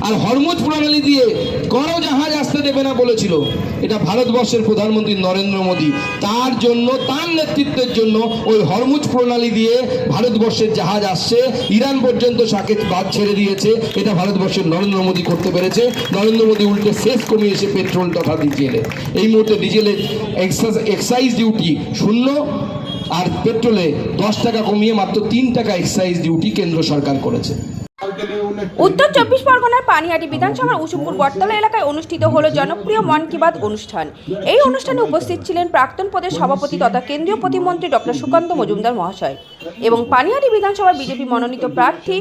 আর Hormuz প্রণালী দিয়ে কোনো জাহাজ আসতে দেবে না বলেছিল। এটা ভারতবর্ষের প্রধানমন্ত্রী নরেন্দ্র মোদী, তার জন্য, তার নেতৃত্বের জন্য ওই হরমুজ প্রণালী দিয়ে ভারতবর্ষের জাহাজ আসছে, ইরান পর্যন্ত সাকেত বাদ ছেড়ে দিয়েছে। এটা ভারতবর্ষের নরেন্দ্র মোদী করতে পেরেছে। নরেন্দ্র মোদী উল্টে শেষ কমিয়ে এসে পেট্রোল তথা ডিজেলে, এই মুহূর্তে ডিজেলের এক্সাইজ ডিউটি শূন্য, আর পেট্রোলে 10 টাকা কমিয়ে মাত্র 3 টাকা এক্সাইজ ডিউটি কেন্দ্র সরকার করেছে। উত্তর 24 পরগনার পানিহাটি বিধানসভার উসুমপুর বটতলা এলাকায় অনুষ্ঠিত হলো জনপ্রিয় মন কি বাত অনুষ্ঠান। এই অনুষ্ঠানে উপস্থিত ছিলেন প্রাক্তন প্রদেশ সভাপতি তথা কেন্দ্রীয় প্রতিমন্ত্রী ডক্টর সুকান্ত মজুমদার মহাশয় এবং পানিহাটি বিধানসভার বিজেপি মনোনীত প্রার্থী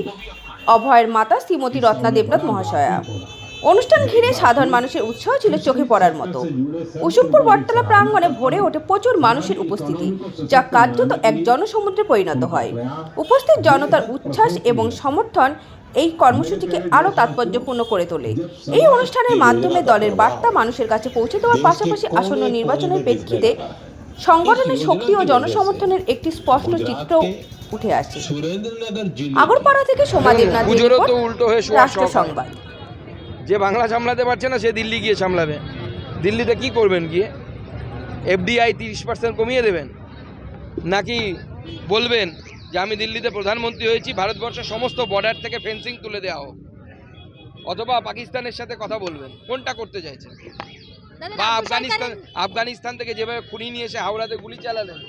অভয়ের মাতা শ্রীমতী রত্না দেবনাথ মহাশয়া। অনুষ্ঠান ঘিরে সাধারণ মানুষের উৎসাহ ছিল চোখে পড়ার মতো। উসুমপুর বটতলা প্রাঙ্গণে ভরে ওঠে প্রচুর মানুষের উপস্থিতি, যা কার্যত এক জনসমুদ্রে পরিণত হয়। উপস্থিত জনতার উচ্ছ্বাস এবং সমর্থন এই কর্মসূচিকে আরও তাৎপর্যপূর্ণ করে তোলে। এই অনুষ্ঠানের মাধ্যমে দলের বার্তা মানুষের কাছে পৌঁছে দেওয়ার পাশাপাশি আসন্ন নির্বাচনের প্রেক্ষিতে সংগঠনের শক্তি ও জনসমর্থনের একটি স্পষ্ট চিত্র উঠে আসে। আগরপাড়া থেকে সোমা দেবনাথ, রাষ্ট্র সংবাদ। যে বাংলা সামলাতে পারছে না সে দিল্লি গিয়ে সামলাবে। দিল্লিতে কি করবেন গিয়ে? এফডিআই 30% কমিয়ে দেবেন, নাকি বলবেন যে আমি দিল্লিতে প্রধানমন্ত্রী হয়েছি, ভারতবর্ষের সমস্ত বর্ডার থেকে ফেন্সিং তুলে দেওয়া হোক, অথবা পাকিস্তানের সাথে কথা বলবেন? কোনটা করতে চাইছেন? বা আফগানিস্তান থেকে যেভাবে খুনি নিয়ে এসে হাওড়াতে গুলি চালালেন,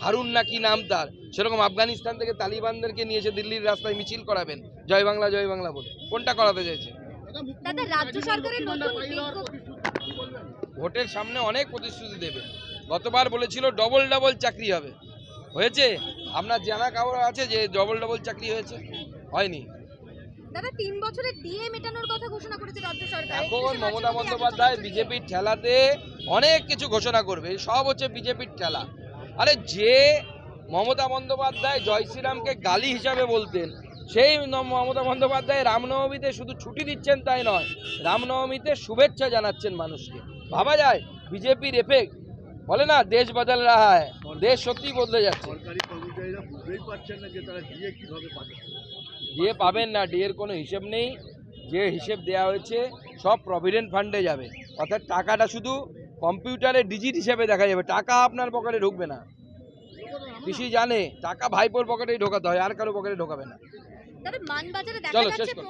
হারুন নাকি নাম তার, সেরকম আফগানিস্তান থেকে তালিবানদেরকে নিয়ে এসে দিল্লির রাস্তায় মিছিল করাবেন জয় বাংলা বলে? কোনটা করাতে চাইছেন? ভোটের সামনে অনেক প্রতিশ্রুতি দেবে। গতবার বলেছিল ডবল চাকরি হবে, হয়েছে? আপনার জানা কারো আছে যে ডবল চাকরি হয়েছে? হয়নি। দাদা 3 বছরের ডিএ মেটানোর কথা ঘোষণা করেছে রাজ্য সরকার। এখন মমতা বন্দ্যোপাধ্যায় বিজেপির ঠেলাতে অনেক কিছু ঘোষণা করবে, সব হচ্ছে বিজেপির ঠেলা। আরে যে মমতা বন্দ্যোপাধ্যায় জয় শ্রীরামকে গালি হিসাবে বলতেন, সেই মমতা বন্দ্যোপাধ্যায় রামনবমীতে শুধু ছুটি দিচ্ছেন তাই নয়, রামনবমীতে শুভেচ্ছা জানাচ্ছেন মানুষকে। ভাবা যায় বিজেপির এফেক্ট। বলে না দেশ বদল রাহা হ্যায়, দেশ সত্যি বদলে যাচ্ছে। ডিএ পাবেন না, ডিএর কোনো হিসেব নেই। যে হিসেব দেওয়া হয়েছে সব প্রভিডেন্ট ফান্ডে যাবে, অর্থাৎ টাকাটা শুধু কম্পিউটারে ডিজিট হিসেবে দেখা যাবে, টাকা আপনার পকেটে ঢুকবে না। পিসি জানে টাকা ভাইপোর পকেটেই ঢোকাতে হয়, আর কারো পকেটে ঢোকাবে না। দাদা মানবাজারে দেখা চলো যাচ্ছে শেষ করো।